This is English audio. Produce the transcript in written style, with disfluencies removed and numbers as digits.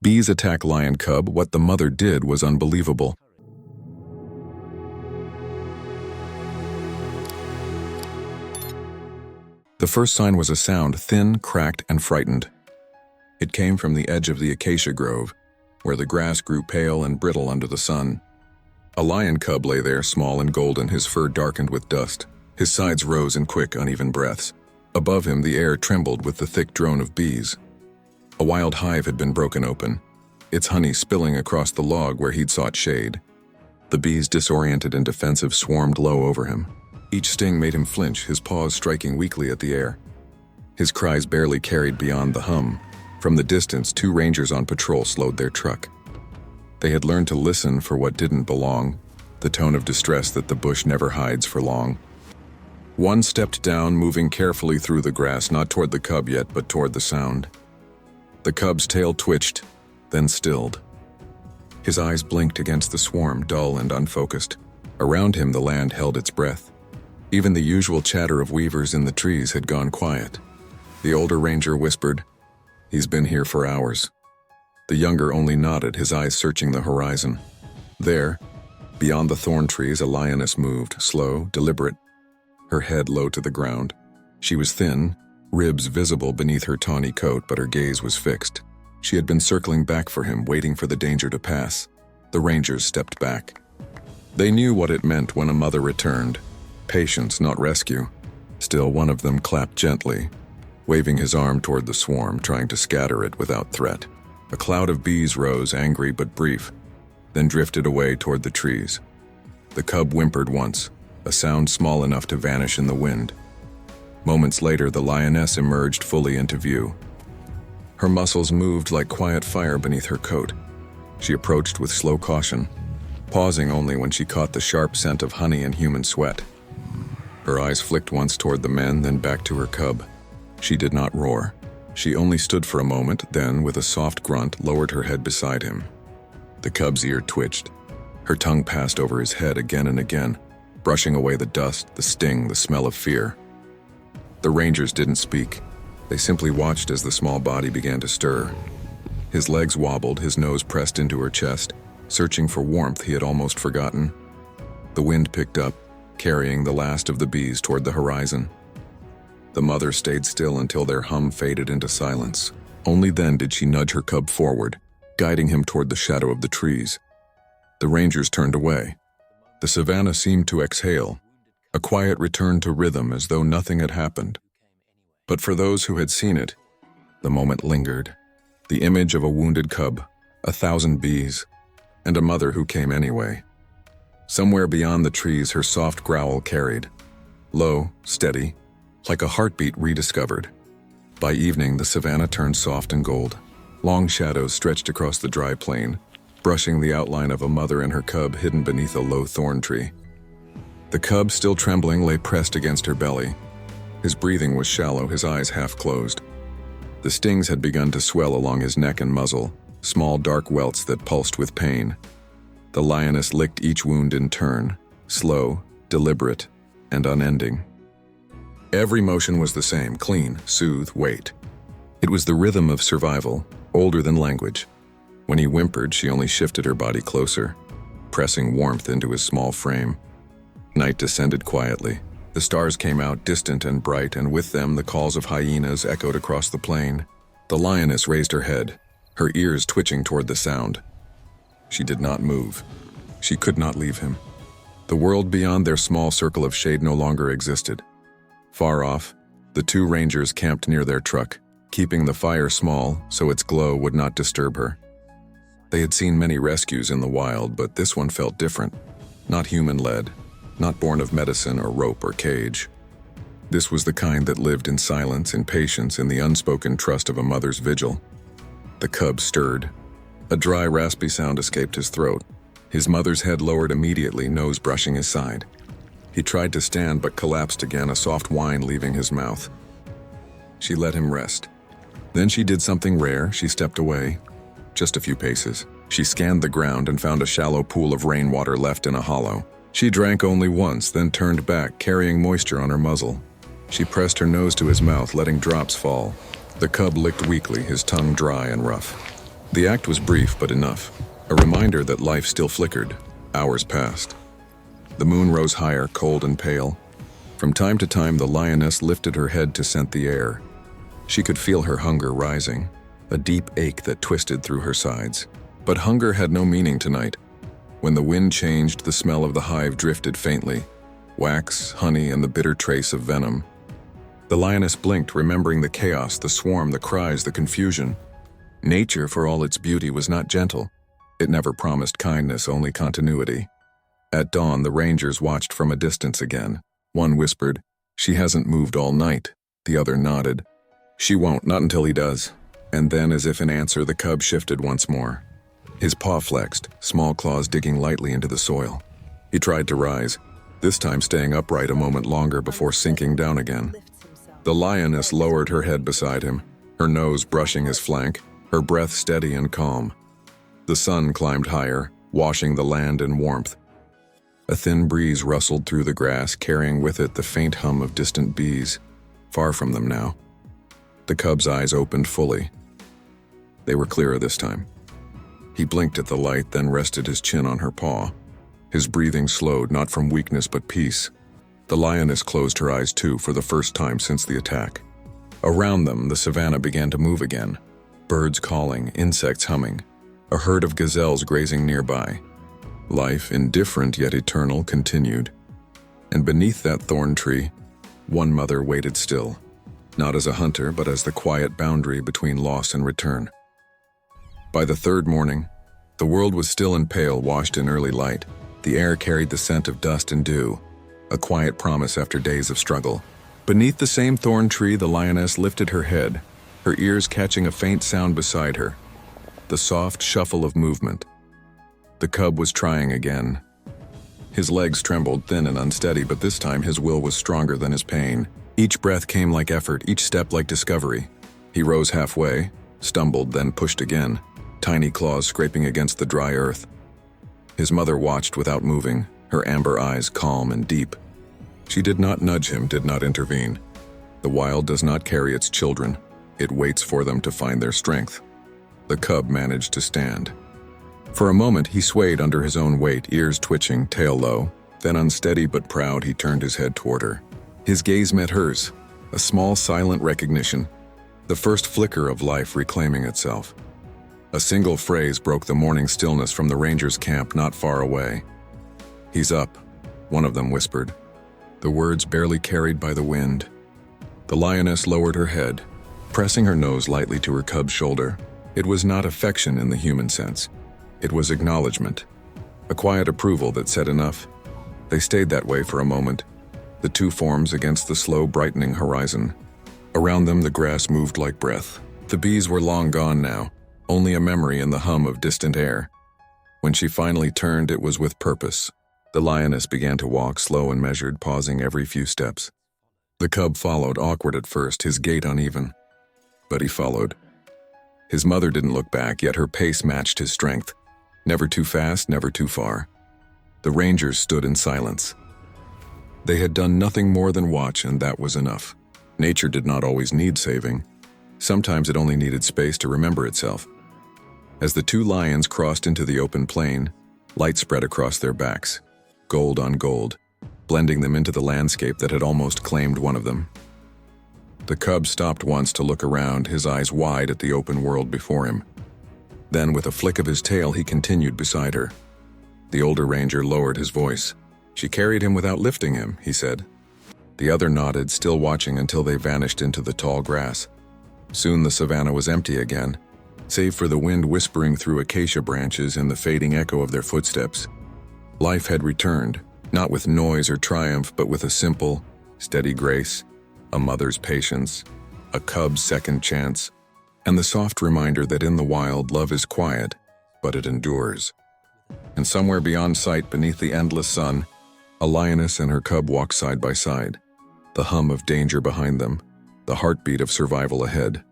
Bees attack lion cub. What the mother did was unbelievable. The first sign was a sound, thin, cracked, and frightened. It came from the edge of the acacia grove, where the grass grew pale and brittle under the sun. A lion cub lay there, small and golden, his fur darkened with dust. His sides rose in quick, uneven breaths. Above him, the air trembled with the thick drone of bees. A wild hive had been broken open, its honey spilling across the log where he'd sought shade. The bees, disoriented and defensive, swarmed low over him. Each sting made him flinch, his paws striking weakly at the air. His cries barely carried beyond the hum. From the distance, 2 rangers on patrol slowed their truck. They had learned to listen for what didn't belong, the tone of distress that the bush never hides for long. One stepped down, moving carefully through the grass, not toward the cub yet, but toward the sound. The cub's tail twitched, then stilled. His eyes blinked against the swarm, dull and unfocused. Around him, the land held its breath. Even the usual chatter of weavers in the trees had gone quiet. The older ranger whispered, "He's been here for hours." The younger only nodded, his eyes searching the horizon. There, beyond the thorn trees, a lioness moved, slow, deliberate, her head low to the ground. She was thin, ribs visible beneath her tawny coat, but her gaze was fixed. She had been circling back for him, waiting for the danger to pass. The rangers stepped back. They knew what it meant when a mother returned. Patience, not rescue. Still, one of them clapped gently, waving his arm toward the swarm, trying to scatter it without threat. A cloud of bees rose, angry but brief, then drifted away toward the trees. The cub whimpered once, a sound small enough to vanish in the wind. Moments later, the lioness emerged fully into view. Her muscles moved like quiet fire beneath her coat. She approached with slow caution, pausing only when she caught the sharp scent of honey and human sweat. Her eyes flicked once toward the men, then back to her cub. She did not roar. She only stood for a moment, then, with a soft grunt, lowered her head beside him. The cub's ear twitched. Her tongue passed over his head again and again, brushing away the dust, the sting, the smell of fear. The rangers didn't speak. They simply watched as the small body began to stir. His legs wobbled, his nose pressed into her chest, searching for warmth he had almost forgotten. The wind picked up, carrying the last of the bees toward the horizon. The mother stayed still until their hum faded into silence. Only then did she nudge her cub forward, guiding him toward the shadow of the trees. The rangers turned away. The savannah seemed to exhale, a quiet return to rhythm as though nothing had happened. But for those who had seen it, the moment lingered. The image of a wounded cub, 1,000 bees, and a mother who came anyway. Somewhere beyond the trees, her soft growl carried, low, steady, like a heartbeat rediscovered. By evening, the savannah turned soft and gold. Long shadows stretched across the dry plain, brushing the outline of a mother and her cub hidden beneath a low thorn tree. The cub, still trembling, lay pressed against her belly. His breathing was shallow, his eyes half closed. The stings had begun to swell along his neck and muzzle, small dark welts that pulsed with pain. The lioness licked each wound in turn, slow, deliberate, and unending. Every motion was the same, clean, soothe, wait. It was the rhythm of survival, older than language. When he whimpered, she only shifted her body closer, pressing warmth into his small frame. Night descended quietly. The stars came out distant and bright, and with them the calls of hyenas echoed across the plain. The lioness raised her head, her ears twitching toward the sound. She did not move. She could not leave him. The world beyond their small circle of shade no longer existed. Far off, the 2 rangers camped near their truck, keeping the fire small so its glow would not disturb her. They had seen many rescues in the wild, but this one felt different. Not human-led, not born of medicine or rope or cage. This was the kind that lived in silence, in patience, in the unspoken trust of a mother's vigil. The cub stirred. A dry, raspy sound escaped his throat. His mother's head lowered immediately, nose brushing his side. He tried to stand but collapsed again, a soft whine leaving his mouth. She let him rest. Then she did something rare. She stepped away, just a few paces. She scanned the ground and found a shallow pool of rainwater left in a hollow. She drank only once, then turned back, carrying moisture on her muzzle. She pressed her nose to his mouth, letting drops fall. The cub licked weakly, his tongue dry and rough. The act was brief but enough, a reminder that life still flickered. Hours passed. The moon rose higher, cold and pale. From time to time, the lioness lifted her head to scent the air. She could feel her hunger rising, a deep ache that twisted through her sides. But hunger had no meaning tonight. When the wind changed, the smell of the hive drifted faintly. Wax, honey, and the bitter trace of venom. The lioness blinked, remembering the chaos, the swarm, the cries, the confusion. Nature, for all its beauty, was not gentle. It never promised kindness, only continuity. At dawn, the rangers watched from a distance again. One whispered, "She hasn't moved all night." The other nodded. "She won't, not until he does." And then, as if in answer, the cub shifted once more. His paw flexed, small claws digging lightly into the soil. He tried to rise, this time staying upright a moment longer before sinking down again. The lioness lowered her head beside him, her nose brushing his flank, her breath steady and calm. The sun climbed higher, washing the land in warmth. A thin breeze rustled through the grass, carrying with it the faint hum of distant bees, far from them now. The cub's eyes opened fully. They were clearer this time. He blinked at the light, then rested his chin on her paw. His breathing slowed, not from weakness but peace. The lioness closed her eyes too, for the first time since the attack. Around them, the savannah began to move again. Birds calling, insects humming, a herd of gazelles grazing nearby. Life, indifferent yet eternal, continued. And beneath that thorn tree, one mother waited still, not as a hunter, but as the quiet boundary between loss and return. By the third morning, the world was still and pale, washed in early light. The air carried the scent of dust and dew, a quiet promise after days of struggle. Beneath the same thorn tree, the lioness lifted her head, her ears catching a faint sound beside her, the soft shuffle of movement. The cub was trying again. His legs trembled, thin and unsteady, but this time his will was stronger than his pain. Each breath came like effort, each step like discovery. He rose halfway, stumbled, then pushed again, tiny claws scraping against the dry earth. His mother watched without moving, her amber eyes calm and deep. She did not nudge him, did not intervene. The wild does not carry its children. It waits for them to find their strength. The cub managed to stand. For a moment, he swayed under his own weight, ears twitching, tail low. Then, unsteady but proud, he turned his head toward her. His gaze met hers, a small, silent recognition, the first flicker of life reclaiming itself. A single phrase broke the morning stillness from the rangers' camp not far away. "He's up," one of them whispered, the words barely carried by the wind. The lioness lowered her head, pressing her nose lightly to her cub's shoulder. It was not affection in the human sense. It was acknowledgement, a quiet approval that said enough. They stayed that way for a moment, the two forms against the slow brightening horizon. Around them, the grass moved like breath. The bees were long gone now, only a memory in the hum of distant air. When she finally turned, it was with purpose. The lioness began to walk, slow and measured, pausing every few steps. The cub followed, awkward at first, his gait uneven. But he followed. His mother didn't look back, yet her pace matched his strength. Never too fast, never too far. The rangers stood in silence. They had done nothing more than watch, and that was enough. Nature did not always need saving. Sometimes it only needed space to remember itself. As the two lions crossed into the open plain, light spread across their backs, gold on gold, blending them into the landscape that had almost claimed one of them. The cub stopped once to look around, his eyes wide at the open world before him. Then, with a flick of his tail, he continued beside her. The older ranger lowered his voice. "She carried him without lifting him," he said. The other nodded, still watching until they vanished into the tall grass. Soon the savannah was empty again, save for the wind whispering through acacia branches and the fading echo of their footsteps. Life had returned, not with noise or triumph, but with a simple, steady grace, a mother's patience, a cub's second chance, and the soft reminder that in the wild, love is quiet, but it endures. And somewhere beyond sight, beneath the endless sun, a lioness and her cub walked side by side, the hum of danger behind them, the heartbeat of survival ahead.